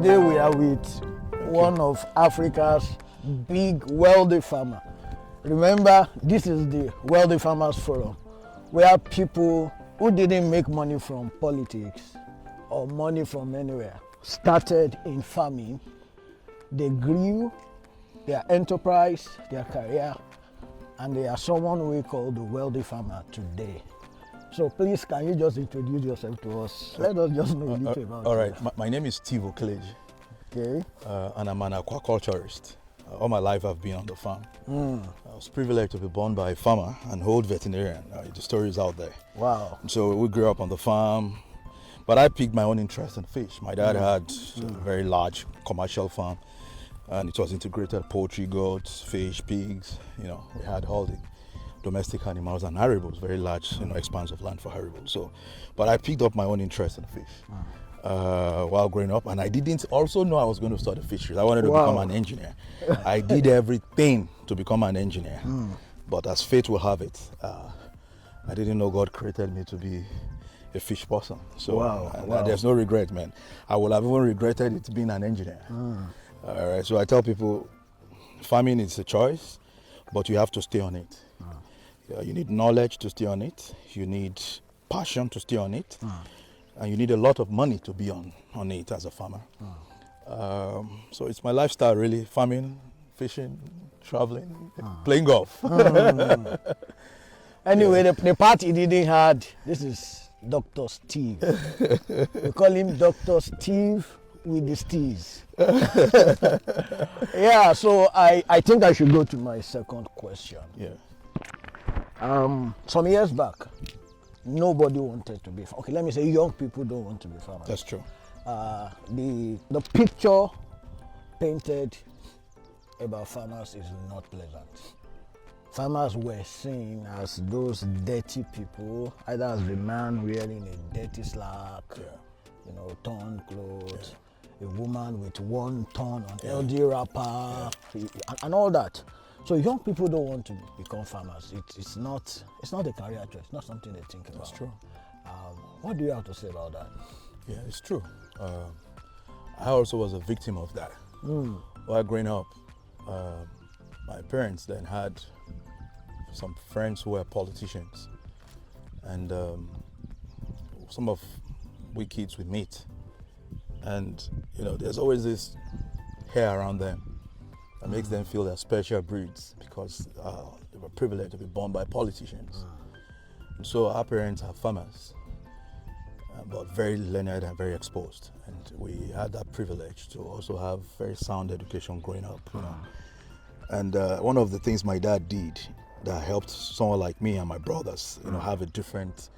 Today we are with one of Africa's big wealthy farmer. Remember, this is the Wealthy Farmers Forum, where people who didn't make money from politics or money from anywhere started in farming. They grew their enterprise, their career, and they are someone we call the wealthy farmer today. So please, can you just introduce yourself to us? Let us just know a little about All you. right, my name is Steve Okeleji, Okay. and I'm an aquaculturist. All my life I've been on the farm. I was privileged to be born by a farmer and old veterinarian. The story is out there. Wow. So we grew up on the farm, but I picked my own interest in fish. My dad had a very large commercial farm, and it was integrated: poultry, goats, fish, pigs. We had all the domestic animals and arable, very large, expanse of land for arable. So, but I picked up my own interest in fish while growing up, and I didn't also know I was going to study fisheries. I wanted to become an engineer. I did everything to become an engineer, but as fate will have it, I didn't know God created me to be a fish person. So there's no regret, man. I would have even regretted it being an engineer. All right, so I tell people, farming is a choice, but you have to stay on it. You need knowledge to stay on it. You need passion to stay on it. And you need a lot of money to be on it as a farmer. So it's my lifestyle, really: farming, fishing, traveling, playing golf. Anyway, the part he didn't had, this is Dr. Steve. We call him Dr. Steve with the STEEZE. Yeah, so I think I should go to my second question. Yeah. Some years back, nobody wanted to be farmers. Okay, let me say young people don't want to be farmers. That's true. The picture painted about farmers is not pleasant. Farmers were seen as those dirty people, either as the man wearing a dirty slack, torn clothes, a woman with 1 ton on LD wrapper, and all that. So young people don't want to become farmers. It's not a career choice. It's not something they think about. That's true. What do you have to say about that? Yeah, it's true. I also was a victim of that. While growing up, my parents then had some friends who were politicians, and some of we kids we meet, and there's always this hair around them that makes them feel they're special breeds because they were privileged to be born by politicians. And so our parents are farmers, but very learned and very exposed, and we had that privilege to also have very sound education growing up. And one of the things my dad did that helped someone like me and my brothers, have a different,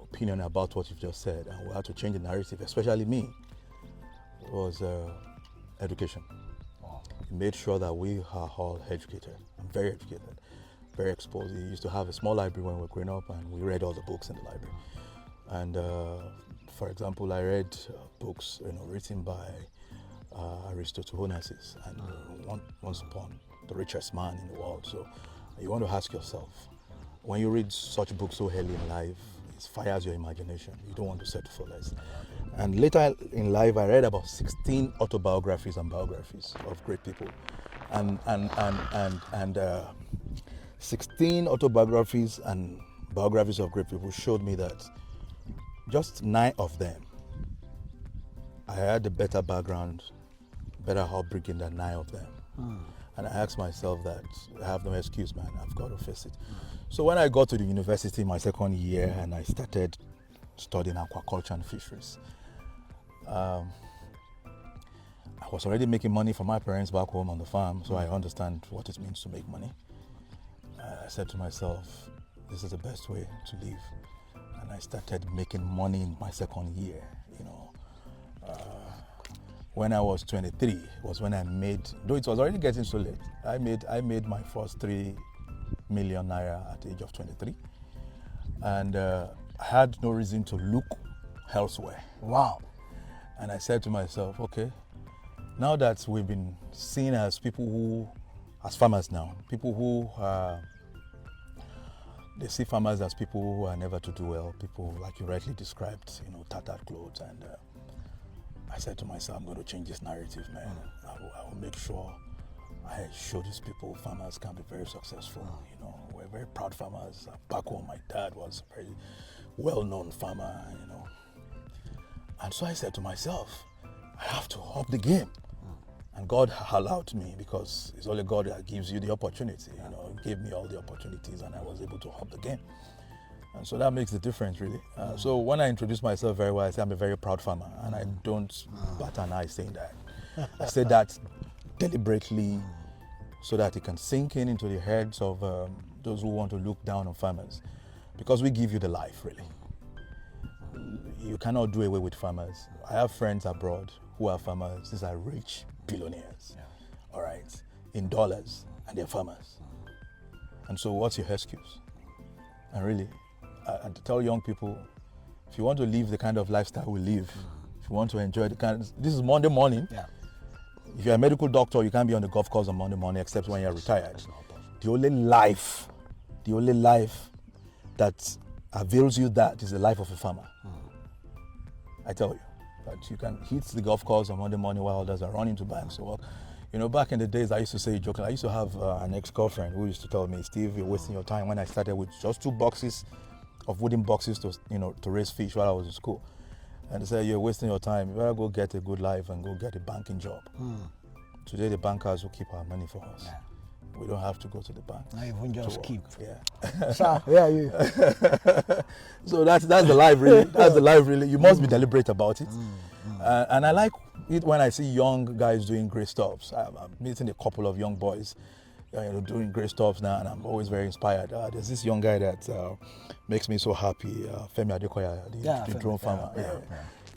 opinion about what you've just said, and we had to change the narrative, especially me, was education. He made sure that we are all educated. I'm very educated, very exposed. He used to have a small library when we were growing up, and we read all the books in the library. And for example, I read books written by Aristotle Onassis, and Once Upon the Richest Man in the World. So you want to ask yourself, when you read such books so early in life, it fires your imagination. You don't want to settle for less. And later in life, I read about 16 autobiographies and biographies of great people, and 16 autobiographies and biographies of great people showed me that just 9 of them, I had a better background, better upbringing than 9 of them. And I asked myself that I have no excuse, man. I've got to face it. So when I got to the university my second year and I started studying aquaculture and fisheries, I was already making money for my parents back home on the farm, so I understand what it means to make money. I said to myself, this is the best way to live. And I started making money in my second year. When I was 23 was when I made, though it was already getting so late, I made my first 3 million naira at the age of 23. And I had no reason to look elsewhere. Wow. And I said to myself, okay, now that we've been seen as people who, as farmers now, people who they see farmers as people who are never to do well, people like you rightly described, tattered clothes. And I said to myself, I'm going to change this narrative, man. I will make sure I show these people farmers can be very successful. You know, we're very proud farmers. Back home, my dad was a very well-known farmer, you know. And so I said to myself, I have to up the game. And God allowed me, because it's only God that gives you the opportunity. You know, He gave me all the opportunities, and I was able to up the game. And so that makes the difference, really. So when I introduce myself very well, I say I'm a very proud farmer, and I don't bat an eye saying that. I say that deliberately so that it can sink into the heads of those who want to look down on farmers, because we give you the life, really. You cannot do away with farmers. I have friends abroad who are farmers. These are rich billionaires, all right, in dollars, and they're farmers. And so what's your excuse? And really, and to tell young people, if you want to live the kind of lifestyle we live, if you want to enjoy the kind of, this is Monday morning. If you're a medical doctor, you can't be on the golf course on Monday morning except when you're retired. The only life that avails you that is the life of a farmer. I tell you, that you can hit the golf course on Monday morning while others are running to banks to work. You know, back in the days, I used to say, joking, I used to have an ex-girlfriend who used to tell me, Steve, you're wasting your time, when I started with just 2 boxes of wooden boxes to, you know, to raise fish while I was in school. And they said, you're wasting your time. You better go get a good life and go get a banking job. Today, the bankers will keep our money for us. We don't have to go to the bank. Not even just keep. Yeah. Sir, where are you? So that's the life, really. That's the life, really. You must be deliberate about it. And I like it when I see young guys doing great stuff. I'm meeting a couple of young boys doing great stuff now, and I'm always very inspired. There's this young guy that makes me so happy, Femi Adekoya, the drone farmer.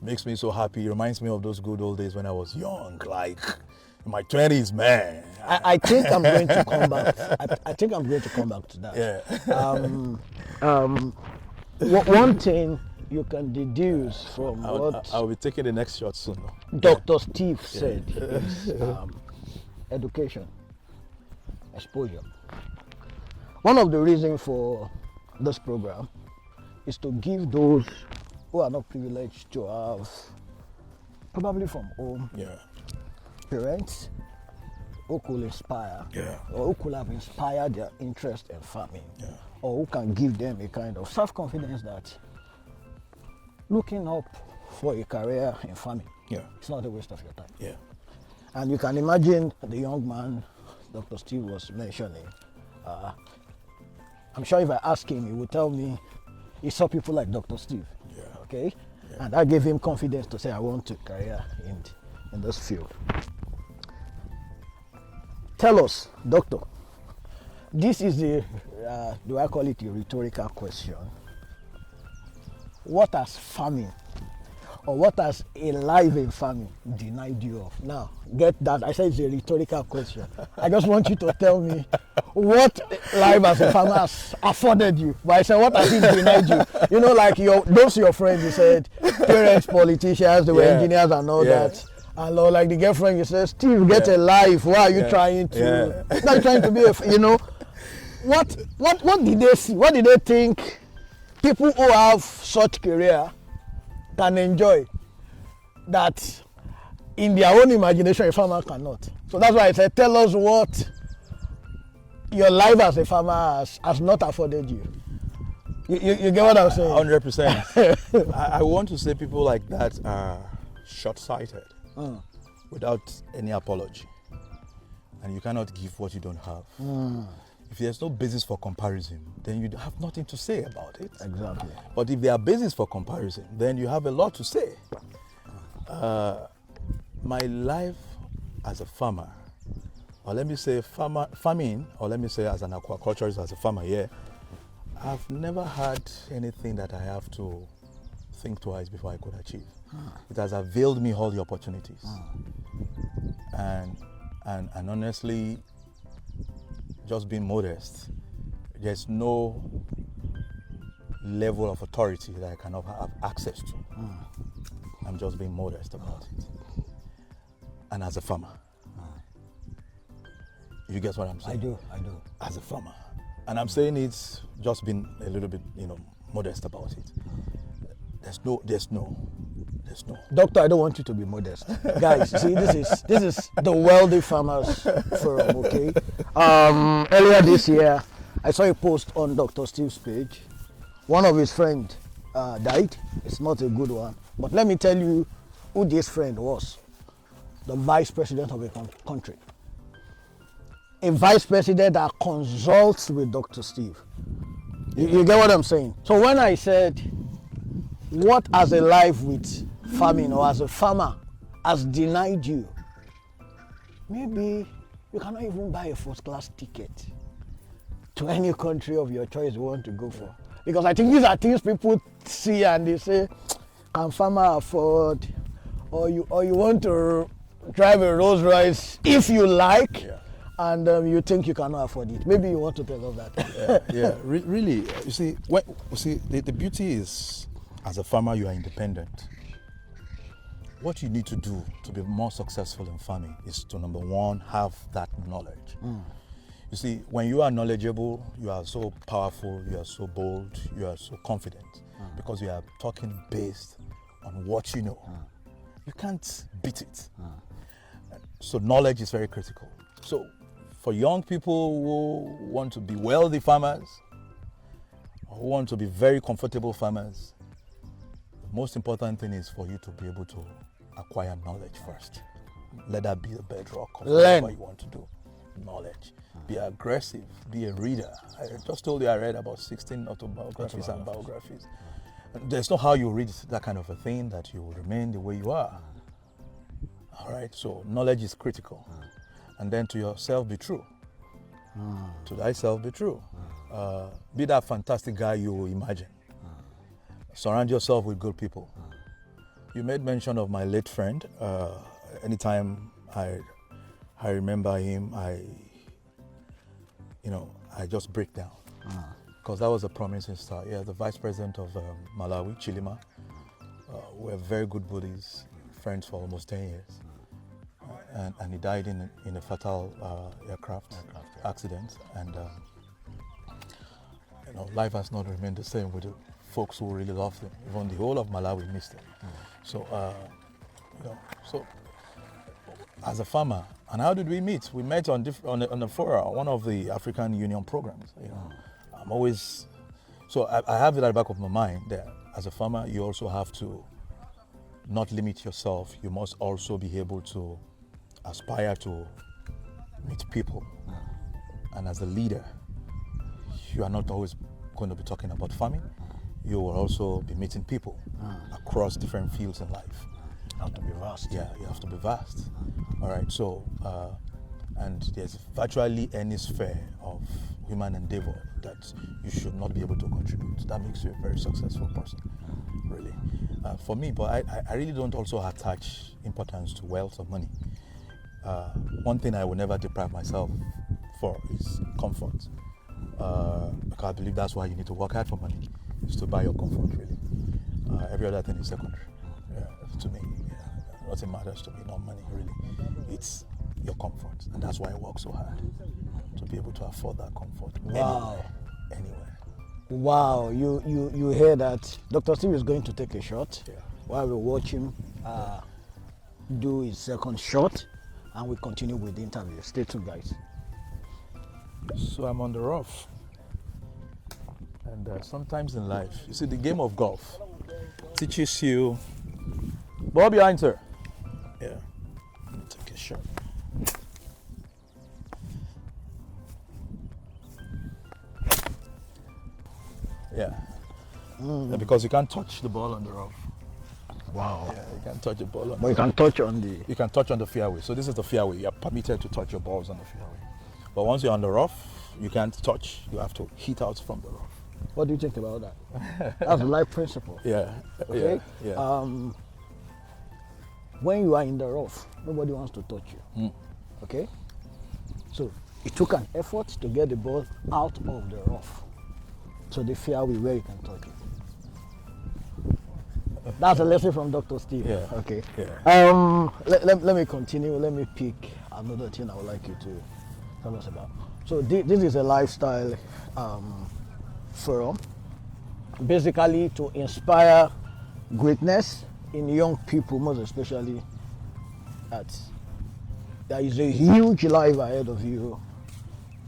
Makes me so happy. He reminds me of those good old days when I was young, like in my 20s, man. I think I'm going to come back. I think I'm going to come back to that. One thing you can deduce from what I'll be taking the next shot soon. Dr. Steve said is education, exposure. One of the reasons for this program is to give those who are not privileged to have, probably from home, parents who could inspire, or who could have inspired their interest in farming, or who can give them a kind of self-confidence that looking up for a career in farming, it's not a waste of your time. And you can imagine the young man Dr. Steve was mentioning. I'm sure if I ask him, he would tell me he saw people like Dr. Steve. Okay? And that gave him confidence to say, I want to career in this field. Tell us, doctor, this is the, do I call it a rhetorical question? What has farming, or what has a life in farming denied you of? Now, get that, I said it's a rhetorical question. I just want you to tell me what life as a farmer has afforded you. But I said, what has it denied you? You know, like those your friends, you said, parents, politicians, they were engineers and all that. And like the girlfriend, you said, Steve, get a life. Why are you trying to? Not trying to be a, you know. What did they see? What did they think people who have such career can enjoy that in their own imagination a farmer cannot? So that's why I said, tell us what your life as a farmer has not afforded you. You get what I'm saying? 100%. I want to say people like that are short-sighted without any apology. And you cannot give what you don't have. If there's no basis for comparison, then you have nothing to say about it. Exactly. But if there are basis for comparison, then you have a lot to say. My life as a farmer, or let me say farming, or let me say as an aquaculturist, as a farmer here, I've never had anything that I have to think twice before I could achieve. It has availed me all the opportunities. And honestly, just being modest, there's no level of authority that I cannot have access to. I'm just being modest about it. And as a farmer, you get what I'm saying? I do. As a farmer. And I'm saying it's just being a little bit, modest about it. There's There's no. Doctor, I don't want you to be modest. Guys, see, this is the Wealthy Farmers Forum, okay? Earlier this year, I saw a post on Dr. Steve's page. One of his friends died. It's not a good one. But let me tell you who this friend was. The vice president of a country. A vice president that consults with Dr. Steve. You get what I'm saying? So when I said, what as a life with farming or as a farmer has denied you, maybe you cannot even buy a first-class ticket to any country of your choice you want to go for. Because I think these are things people see and they say, can farmer afford, or you want to drive a Rolls Royce if you like, and you think you cannot afford it. Maybe you want to tell us that. Really, you see, the beauty is, as a farmer, you are independent. What you need to do to be more successful in farming is to, number one, have that knowledge. You see, when you are knowledgeable, you are so powerful, you are so bold, you are so confident, because you are talking based on what you know. You can't beat it. So knowledge is very critical. So for young people who want to be wealthy farmers, or who want to be very comfortable farmers, the most important thing is for you to be able to acquire knowledge first. Let that be the bedrock of whatever you want to do. Knowledge. Be aggressive. Be a reader. I just told you I read about 16 autobiographies and biographies. And there's no how you read that kind of a thing that you will remain the way you are. All right. So knowledge is critical. And then to yourself be true. To thyself be true. Be that fantastic guy you imagine. Surround yourself with good people. You made mention of my late friend. Anytime I remember him, I just break down. Because that was a promising start. Yeah, the vice president of Malawi, Chilima. We're very good buddies, friends for almost 10 years. And he died in a fatal aircraft accident. And life has not remained the same with the folks who really loved him. Even the whole of Malawi missed him. So, so as a farmer, and how did we meet? We met on the fora, one of the African Union programs. I'm always, so I have it at the back of my mind that as a farmer, you also have to not limit yourself. You must also be able to aspire to meet people. And as a leader, you are not always going to be talking about farming. You will also be meeting people across different fields in life. You have to be vast. Yeah, you have to be vast. All right, so, and there's virtually any sphere of human endeavor that you should not be able to contribute. That makes you a very successful person, really. For me, but I really don't also attach importance to wealth or money. One thing I will never deprive myself for is comfort. Because I believe that's why you need to work hard for money, is to buy your comfort, really. Every other thing is secondary. To me, nothing matters to me, not money, really. It's your comfort, and that's why I work so hard, to be able to afford that comfort. Wow. Anywhere. Wow, you hear that? Dr. Steve is going to take a shot while we watch him do his second shot, and we continue with the interview. Stay tuned, guys. So I'm on the rough, and sometimes in life, you see, the game of golf teaches you. Ball behind, sir. Yeah. Take a shot. Yeah. Yeah, because you can't touch the ball on the rough. Wow. Yeah, you can't touch the ball on. But you can touch on the. You can touch on the fairway. So this is the fairway. You're permitted to touch your balls on the fairway. But once you're on the rough, you can't touch. You have to hit out from the rough. What do you think about that? That's a life principle. Yeah. Okay. Yeah. When you are in the rough, nobody wants to touch you. Okay? So it took an effort to get the ball out of the rough to the fairway where you can touch it. That's a lesson from Dr. Steve. Yeah. Okay. Yeah. Let me continue. Let me pick another thing I would like you to tell us about. So this is a lifestyle forum, basically to inspire greatness in young people, most especially, that there is a huge life ahead of you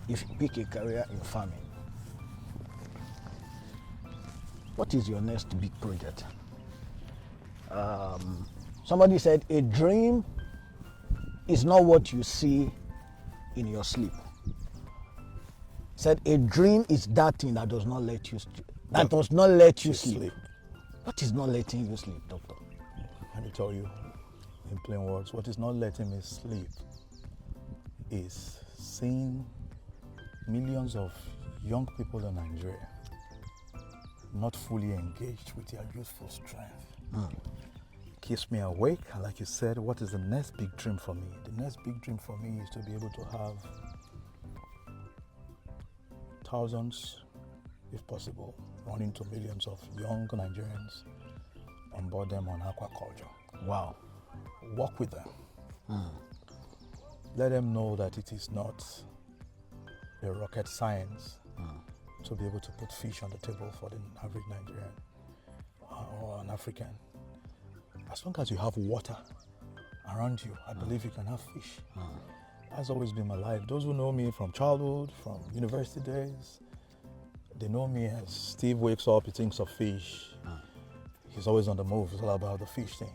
if you pick a career in farming. What is your next big project? Somebody said a dream is not what you see in your sleep. Said a dream is that thing that does not let you sleep. What is not letting you sleep, doctor? Let me tell you in plain words, what is not letting me sleep is seeing millions of young people in Nigeria not fully engaged with their youthful strength. Keeps me awake, and like you said, what is the next big dream for me? The next big dream for me is to be able to have thousands, if possible, running to millions of young Nigerians, onboard them on aquaculture. Wow. Work with them. Let them know that it is not a rocket science to be able to put fish on the table for the average Nigerian or an African. As long as you have water around you, I believe you can have fish. That's always been my life. Those who know me from childhood, from university days, they know me as Steve wakes up, he thinks of fish. He's always on the move. It's all about the fish thing.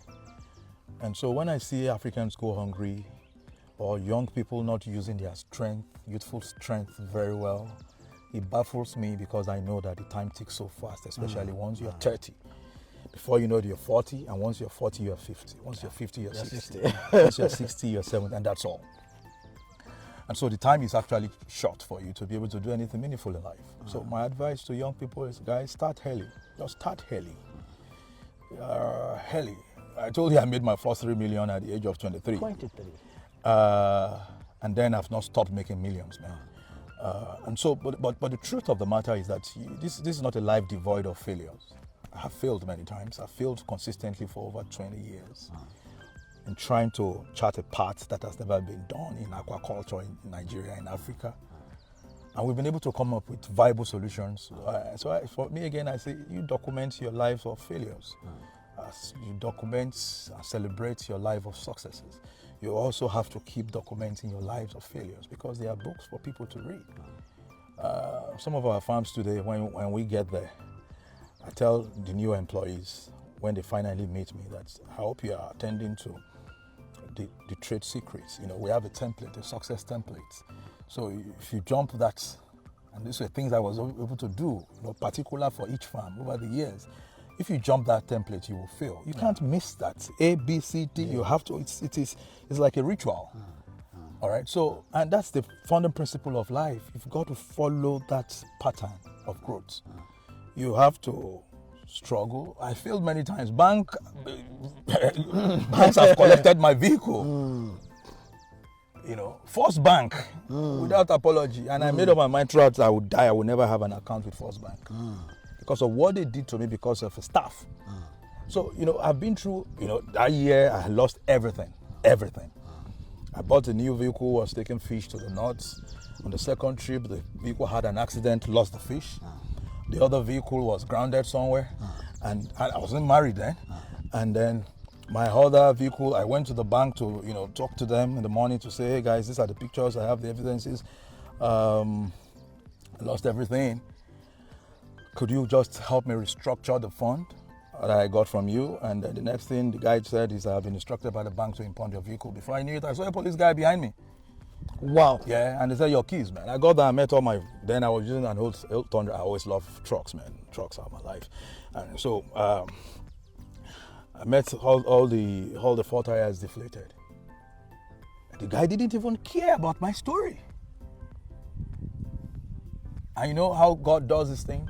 And so when I see Africans go hungry, or young people not using their strength, youthful strength very well, it baffles me, because I know that the time ticks so fast, especially once you're 30. Before you know it, you're 40, and once you're 40, you're 50. Once you're 50, you're 60. Once you're 60, you're 70, and that's all. And so the time is actually short for you to be able to do anything meaningful in life. So my advice to young people is, guys, start early. Just start early. Early. I told you I made my first 3 million at the age of 23. 23. And then I've not stopped making millions, man. And so, but the truth of the matter is that this is not a life devoid of failures. I have failed many times. I've failed consistently for over 20 years in trying to chart a path that has never been done in aquaculture in Nigeria, in Africa. And we've been able to come up with viable solutions. For me, again, I say, you document your lives of failures. You document and celebrate your life of successes. You also have to keep documenting your lives of failures, because they are books for people to read. Some of our farms today, when we get there, I tell the new employees when they finally meet me that I hope you are attending to the trade secrets. You know, we have a template, a success template. So if you jump that, and these were things I was able to do, you know, particular for each farm over the years. If you jump that template, you will fail. You can't miss that. A, B, C, D. You have to. It's like a ritual. All right. So, and that's the founding principle of life. You've got to follow that pattern of growth. You have to struggle. I failed many times. Banks have collected my vehicle. You know, First Bank, without apology. And I made up my mind throughout I would die. I would never have an account with First Bank. Because of what they did to me, because of the staff. So, you know, I've been through, you know, that year I lost everything. I bought a new vehicle, was taking fish to the north. On the second trip, the vehicle had an accident, lost the fish. The other vehicle was grounded somewhere. And I wasn't married then. And then my other vehicle, I went to the bank to, you know, talk to them in the morning to say, hey guys, these are the pictures, I have the evidences. I lost everything. Could you just help me restructure the fund that I got from you? And the next thing the guy said is, I've been instructed by the bank to impound your vehicle. Before I knew it, I saw a police guy behind me. Wow. Yeah, and they said, your keys, man. I got there, I met all my, then I was using an old Thunder. I always love trucks, man. Trucks are my life. And so I met all the four tires deflated. And the guy didn't even care about my story. And you know how God does these things?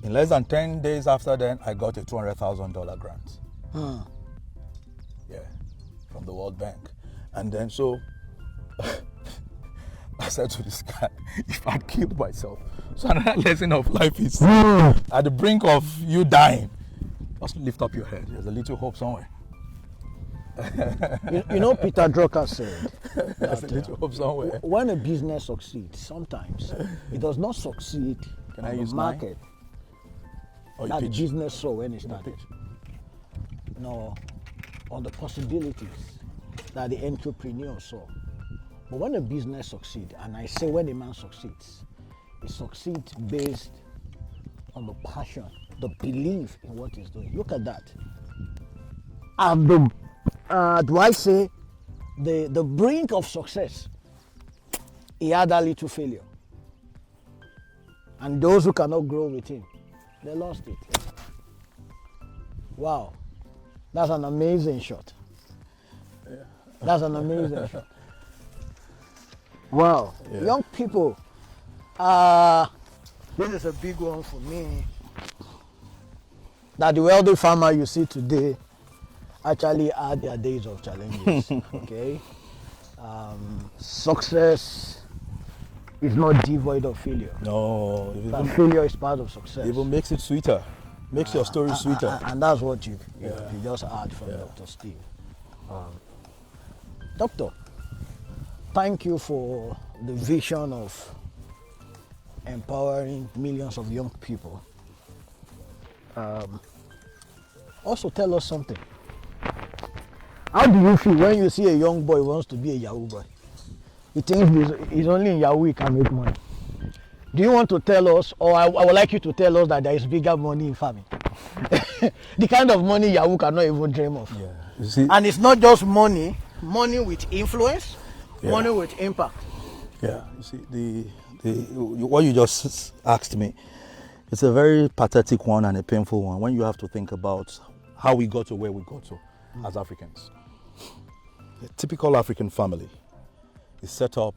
In less than 10 days after then, I got a $200,000 grant. Yeah, from the World Bank. And then so, I said to this guy, if I'd killed myself. So another lesson of life is, at the brink of you dying, just lift up your head. There's a little hope somewhere. You know, Peter Drucker said There's a little hope somewhere. when a business succeeds, sometimes it does not succeed Can on I the use market Or that the pitch? business saw when it started. nor the possibilities that the entrepreneur saw. But when a business succeeds, and I say when a man succeeds, he succeeds based on the passion, the belief in what he's doing. Look at that. At the, the brink of success, he had a little failure. And those who cannot grow with him, they lost it. Wow. That's an amazing shot. That's an amazing shot. Wow. Yeah. Young people, this is a big one for me. That the wealthy farmer you see today actually had their days of challenges. Okay. Success is not devoid of failure. No. Failure is part of success. It even makes it sweeter. Makes your story sweeter. And that's what you just heard from Dr. Steve. Doctor, thank you for the vision of empowering millions of young people. Also tell us something. How do you feel when you see a young boy who wants to be a Yahoo boy? He thinks he's only in Yahoo he can make money. Do you want to tell us, or I would like you to tell us that there is bigger money in farming? The kind of money Yahoo cannot even dream of. Yeah. You see, and it's not just money with influence, money with impact. Yeah, you see, what you just asked me, it's a very pathetic one and a painful one when you have to think about how we got to where we got to as Africans. A typical African family is set up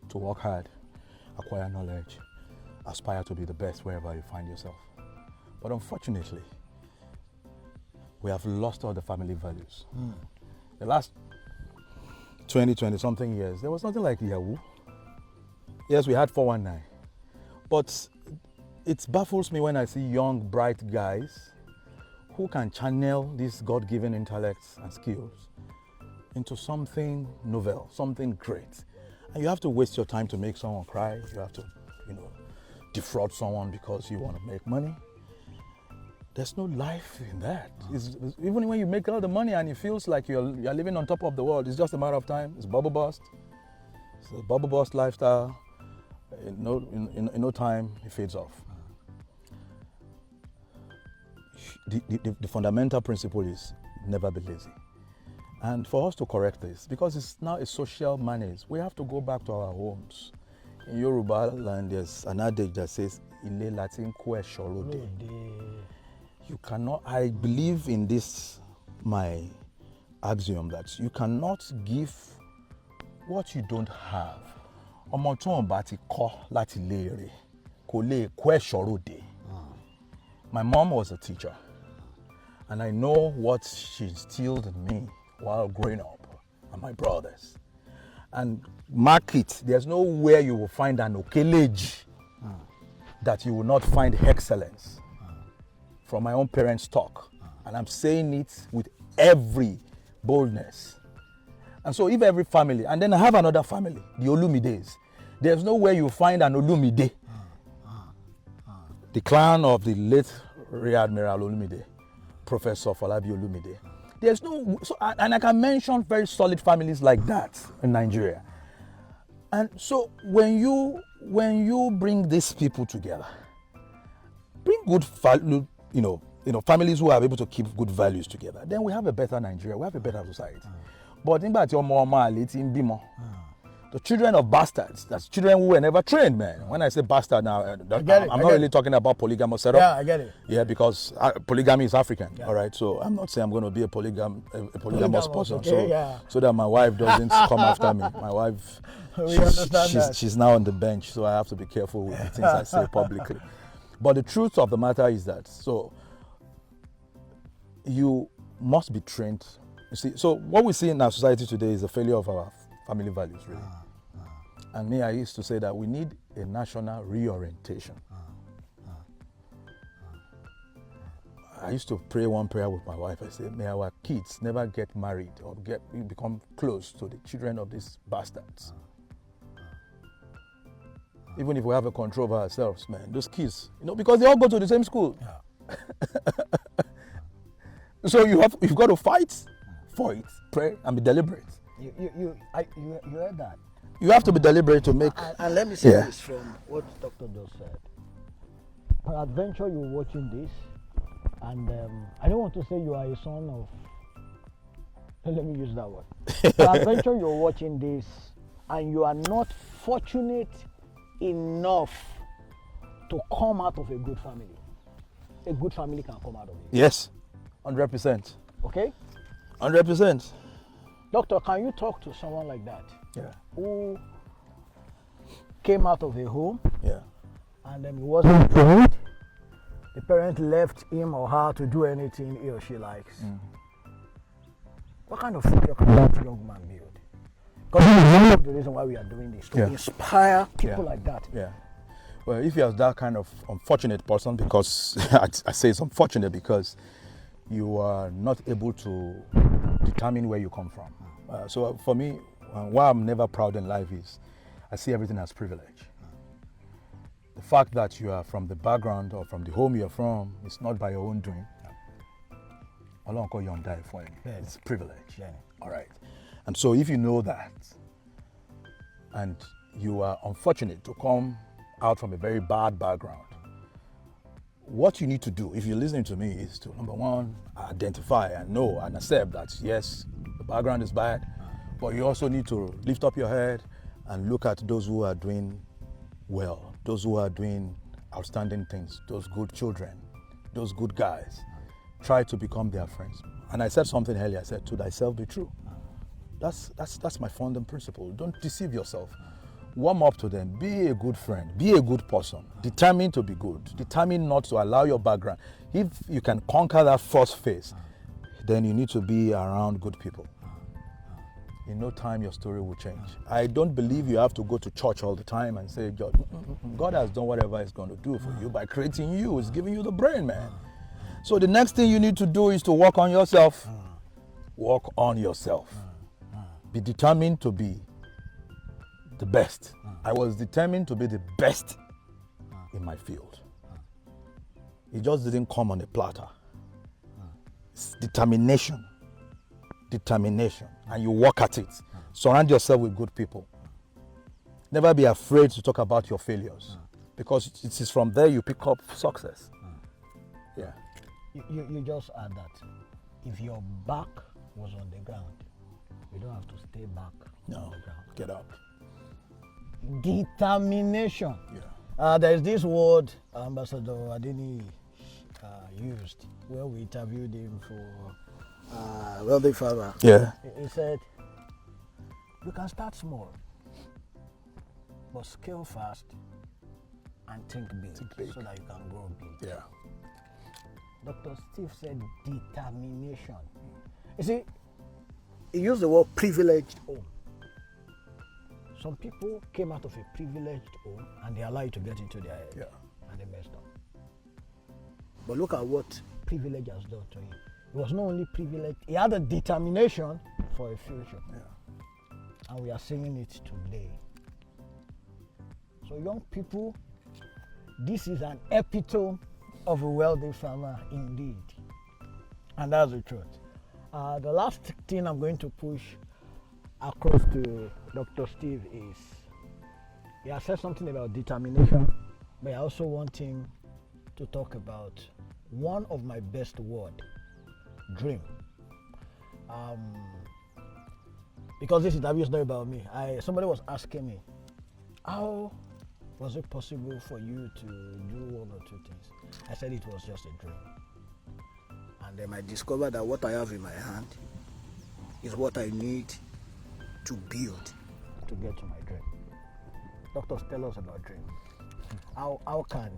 to work hard, acquire knowledge, aspire to be the best wherever you find yourself. But unfortunately, we have lost all the family values. The last 20 something years, there was nothing like Yahoo. Yes, we had 419. But it baffles me when I see young, bright guys who can channel these God-given intellects and skills into something novel, something great. And you have to waste your time to make someone cry. You have to, defraud someone because you want to make money. There's no life in that. Even when you make all the money and it feels like you're living on top of the world, it's just a matter of time. It's bubble burst. It's a bubble burst lifestyle. In no time, it fades off. The fundamental principle is never be lazy. And for us to correct this, because it's now a social menace, we have to go back to our homes. In Yoruba land, there's an adage that says, Ile Latin kwe shorode. You cannot, I believe in this, my axiom, that you cannot give what you don't have. Ọmọ tó ń bá ti kọ́ láti léèrè kò lè kọ́ ẹ̀ṣọ́ ròde. My mom was a teacher, and I know what she instilled in me while growing up, and my brothers. And mark it, there's nowhere you will find an Okeleji that you will not find excellence. From my own parents' talk, and I'm saying it with every boldness. And so if every family, and then I have another family, the Olumides, there's nowhere you find an Olumide. The clan of the late Rear Admiral Olumide, Professor Falabi Olumide. There's no, and I can mention very solid families like that in Nigeria. And so when you bring these people together, bring good value, families who are able to keep good values together, then we have a better Nigeria, we have a better society. But in the children of bastards, that's children who were never trained, man. When I say bastard now, I'm not really talking about polygamous setup. Yeah, I get it. Yeah, because polygamy is African, all right? So I'm not saying I'm going to be a polygamous person, okay, so that my wife doesn't come after me. My wife, she's now on the bench, so I have to be careful with the things I say publicly. But the truth of the matter is that, so you must be trained. You see, so what we see in our society today is a failure of our family values, really. And me, I used to say that we need a national reorientation. I used to pray one prayer with my wife. I said, may our kids never get married or become close to the children of these bastards. Even if we have a control over ourselves, man, those kids, because they all go to the same school. So you've got to fight for it, pray, and be deliberate. You heard that? You have to be deliberate to make. And let me say this from what Dr. just said. Peradventure, you're watching this, and I don't want to say you are a son of. Let me use that word. Peradventure, you're watching this, and you are not fortunate enough to come out of a good family. A good family can come out of it. Yes, 100%. Okay? 100%. Doctor, can you talk to someone like that? Yeah. Who came out of a home, Yeah. and then he wasn't good. The parent left him or her to do anything he or she likes. What kind of future can that young man build? Because this is one of the reasons why we are doing this, to inspire people like that. Yeah. Well, if you are that kind of unfortunate person, because I say it's unfortunate because you are not able to determine where you come from. So for me, why I'm never proud in life is I see everything as privilege. The fact that you are from the background or from the home you're from is not by your own doing. Allah call you on die for you. It's privilege. All right. And so if you know that and you are unfortunate to come out from a very bad background, what you need to do, if you're listening to me, is to, number one, identify and know and accept that, yes, the background is bad, but you also need to lift up your head and look at those who are doing well, those who are doing outstanding things, those good children, those good guys. Try to become their friends. And I said something earlier, I said, to thyself be true. That's my founding principle. Don't deceive yourself. Warm up to them. Be a good friend. Be a good person. Determined to be good. Determined not to allow your background. If you can conquer that first phase, then you need to be around good people. In no time, your story will change. I don't believe you have to go to church all the time and say, God has done whatever He's going to do for you by creating you. He's giving you the brain, man. So the next thing you need to do is to work on yourself. Work on yourself. Be determined to be the best. I was determined to be the best in my field. It just didn't come on a platter. It's determination. Determination. And you work at it. Surround yourself with good people. Never be afraid to talk about your failures, because it is from there you pick up success. Yeah. You just add that if your back was on the ground, you don't have to stay back on the ground. Get up. Determination. Yeah. There is this word Ambassador Adini used when we interviewed him for Wealthy Farmer. Yeah. He said, you can start small, but scale fast and think big, so that you can grow big. Yeah. Dr. Steve said determination. You see, he used the word privileged home. Some people came out of a privileged home and they allowed it to get into their head. Yeah. And they messed up. But look at what privilege has done to him. He was not only privileged, he had a determination for a future. Yeah. And we are seeing it today. So young people, this is an epitome of a wealthy farmer indeed. And that's the truth. The last thing I'm going to push across to Dr. Steve is, he has said something about determination, but I also want him to talk about one of my best words, dream. Because this interview is not about me. Somebody was asking me, how was it possible for you to do one or two things? I said it was just a dream. And then I discovered that what I have in my hand is what I need to build to get to my dream. Doctors, tell us about dream. How can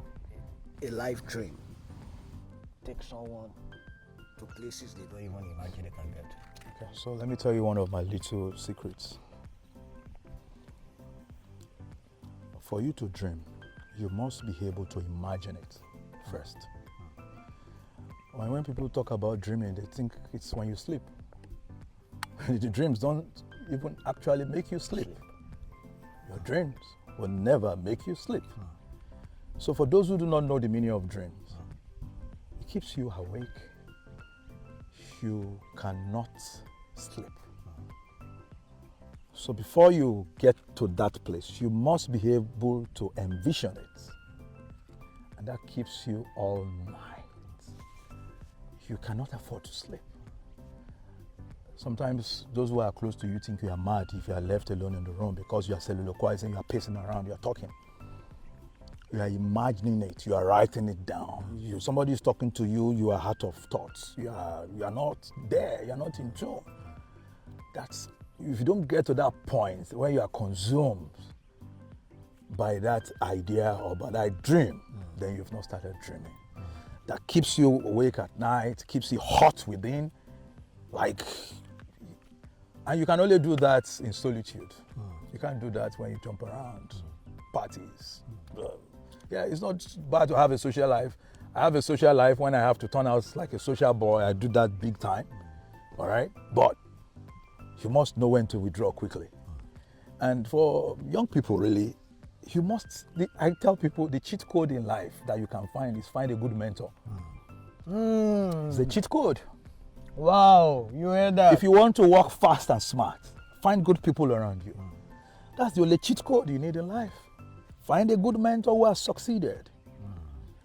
a life dream take someone to places they don't even imagine they can get to? Okay, so let me tell you one of my little secrets. For you to dream, you must be able to imagine it first. When people talk about dreaming, they think it's when you sleep. The dreams don't even actually make you sleep. Your dreams will never make you sleep. So for those who do not know the meaning of dreams, it keeps you awake, you cannot sleep. So before you get to that place, you must be able to envision it. And that keeps you all night. You cannot afford to sleep. Sometimes those who are close to you think you are mad if you are left alone in the room because you are soliloquizing, you are pacing around, you are talking. You are imagining it, you are writing it down. Somebody is talking to you, you are out of thoughts. You are not there, you are not in tune. If you don't get to that point where you are consumed by that idea or by that dream, then you've not started dreaming. That keeps you awake at night, keeps you hot within, and you can only do that in solitude. You can't do that when you jump around, parties. Yeah, it's not bad to have a social life. I have a social life when I have to turn out like a social boy. I do that big time, all right? But you must know when to withdraw quickly. And for young people, really, I tell people the cheat code in life that you can find is find a good mentor. It's a cheat code. Wow, you heard that? If you want to work fast and smart, find good people around you. That's the only cheat code you need in life. Find a good mentor who has succeeded,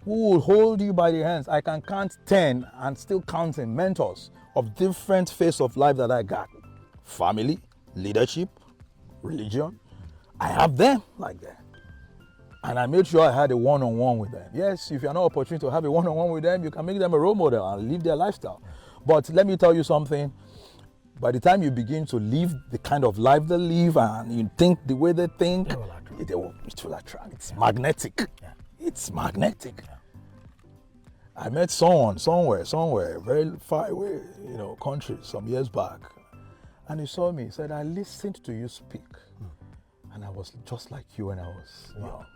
who will hold you by the hands. I can count 10 and still counting mentors of different phases of life that I got. Family, leadership, religion. I have them like that. And I made sure I had a one-on-one with them. Yes, if you're not opportunity to have a one-on-one with them, you can make them a role model and live their lifestyle. But let me tell you something. By the time you begin to live the kind of life they live and you think the way they think, it will attract. It's magnetic. Yeah. It's magnetic. Yeah. I met someone somewhere, very far away, country some years back. And he saw me, he said, I listened to you speak. And I was just like you when I was young.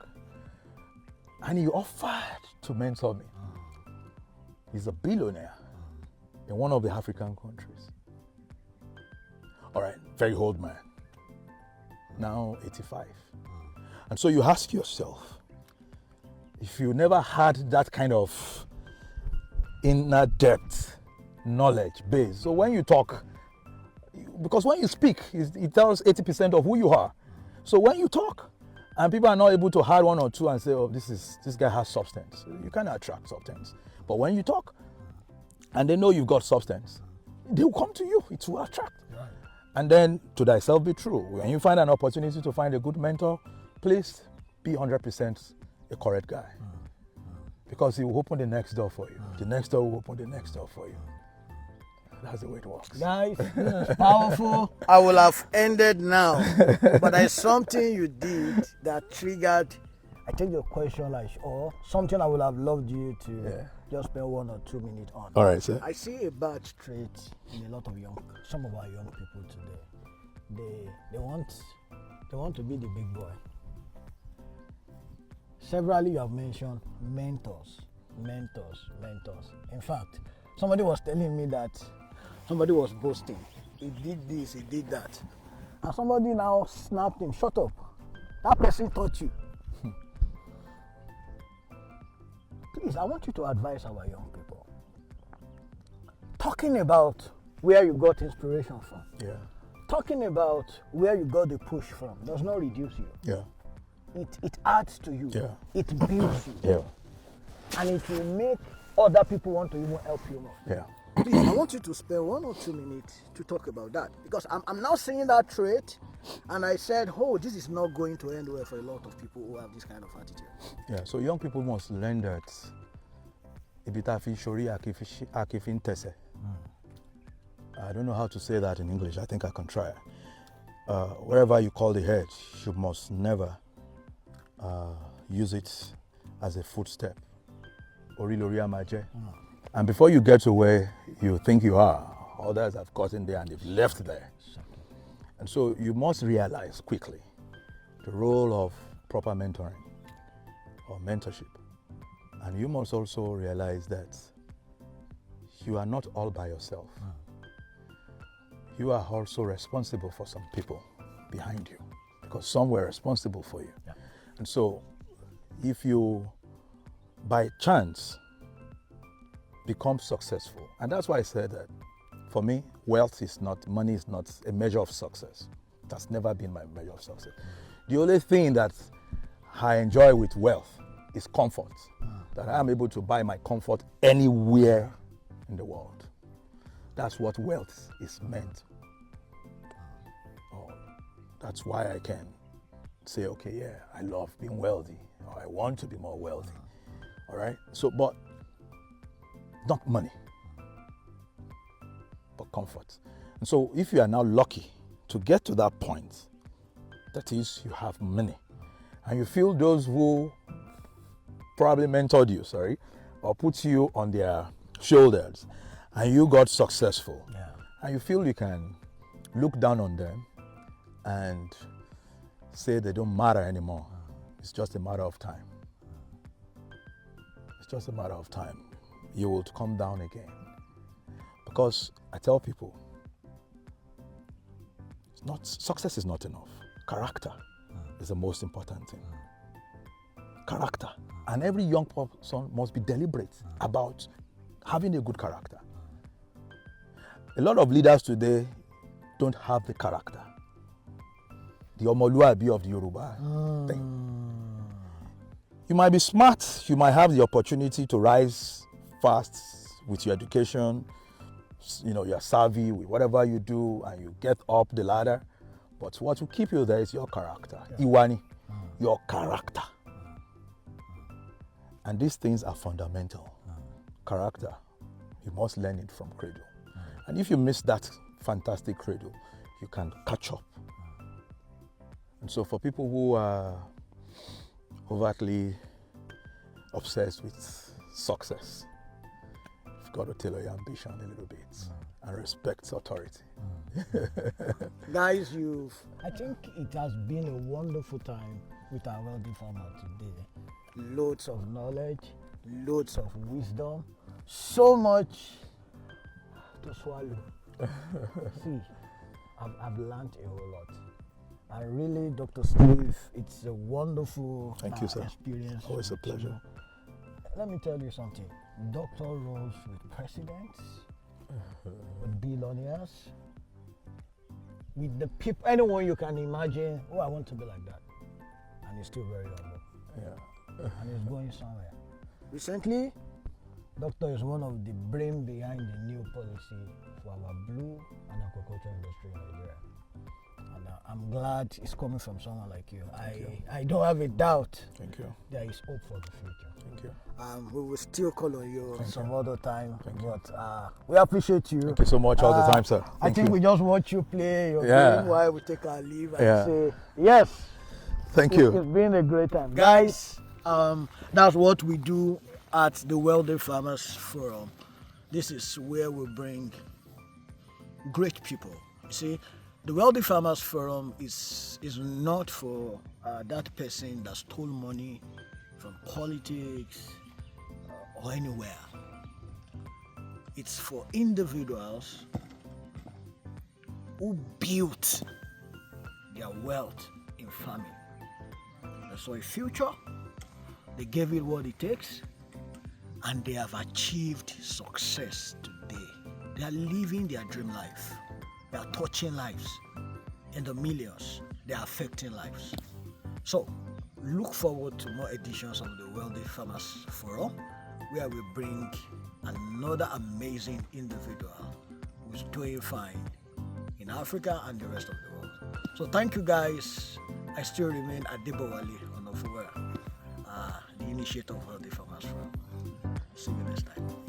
And he offered to mentor me. He's a billionaire in one of the African countries. All right, very old man, now 85. And so you ask yourself, if you never had that kind of inner depth, knowledge base, so when you talk, because when you speak, it tells 80% of who you are. So when you talk, and people are not able to add one or two and say, oh, this guy has substance, you can attract substance. But when you talk, and they know you've got substance, they will come to you, it will attract. Right. And then to thyself be true. When you find an opportunity to find a good mentor, please be 100% a correct guy. Because he will open the next door for you. The next door will open the next door for you. That's the way it works. Guys, this is powerful. I will have ended now. But there's something you did that triggered, I think your question or something I would have loved you to just spend 1 or 2 minutes on. All right, sir. I see a bad trait in a lot of some of our young people today. They want to be the big boy. Severally you have mentioned mentors. In fact, somebody was telling me that somebody was boasting. He did this, he did that. And somebody now snapped him, shut up. That person taught you. Please, I want you to advise our young people. Talking about where you got inspiration from. Yeah. Talking about where you got the push from does not reduce you. Yeah. It adds to you. Yeah. It builds you. Yeah. And it will make other people want to even help you more. Yeah. Please, I want you to spend 1 or 2 minutes to talk about that. Because I'm now seeing that trait, and I said, oh, this is not going to end well for a lot of people who have this kind of attitude. Yeah, so young people must learn that. I don't know how to say that in English. I think I can try. Wherever you call the head, you must never use it as a footstep. And before you get to where you think you are, others have gotten there and they've left there. And so you must realize quickly the role of proper mentoring or mentorship. And you must also realize that you are not all by yourself. You are also responsible for some people behind you because some were responsible for you. Yeah. And so if you, by chance, become successful, and that's why I said that for me, money is not a measure of success. That's never been my measure of success. The only thing that I enjoy with wealth is comfort. That I am able to buy my comfort anywhere in the world. That's what wealth is meant. Oh, that's why I can say, okay, yeah, I love being wealthy, or I want to be more wealthy. All right? So, but not money, but comfort. And so if you are now lucky to get to that point, that is, you have money, and you feel those who probably mentored you, or put you on their shoulders, and you got successful, and you feel you can look down on them and say they don't matter anymore. It's just a matter of time. It's just a matter of time. You will come down again. Because I tell people, success is not enough. Character is the most important thing. Character. And every young person must be deliberate about having a good character. A lot of leaders today don't have the character. The Omoluabi of the Yoruba thing. You might be smart, you might have the opportunity to rise fast with your education, you're savvy with whatever you do and you get up the ladder, but what will keep you there is your character. Iwani, your character. And these things are fundamental. Character, you must learn it from cradle. And if you miss that fantastic cradle, you can catch up. And so for people who are overtly obsessed with success, you've got to tailor your ambition a little bit and respect authority. Guys, I think it has been a wonderful time with our wealthy farmer today. Loads of knowledge, loads of wisdom, so much to swallow. See, I've learned a whole lot. And really, Dr. Steve, it's a wonderful experience. Always a pleasure. Let me tell you something. Doctor rolls with presidents, with billionaires, with the people, anyone you can imagine. Oh, I want to be like that. And he's still very humble. Yeah. And he's going somewhere. Recently, Doctor is one of the brain behind the new policy for our blue and aquaculture industry in Nigeria. And I'm glad it's coming from someone like you. I don't have a doubt. Thank you. There is hope for the future. Thank you. We will still call on you some other time. Thank you. But we appreciate you. Thank you so much all the time, sir. I think we just watch you play your game while we take our leave and say, yes. Thank you. It's been a great time. Guys, that's what we do at the Wealthy Farmers Forum. This is where we bring great people. You see, the Wealthy Farmers Forum is not for that person that stole money from politics or anywhere. It's for individuals who built their wealth in farming. They saw a future, they gave it what it takes, and they have achieved success today. They are living their dream life. They are touching lives in the millions. They are affecting lives. So, look forward to more editions of the Wealthy Farmers Forum, where we bring another amazing individual who's doing fine in Africa and the rest of the world. So, thank you guys. I still remain Adebowale Onofuwera, the initiator of Wealthy Farmers Forum. See you next time.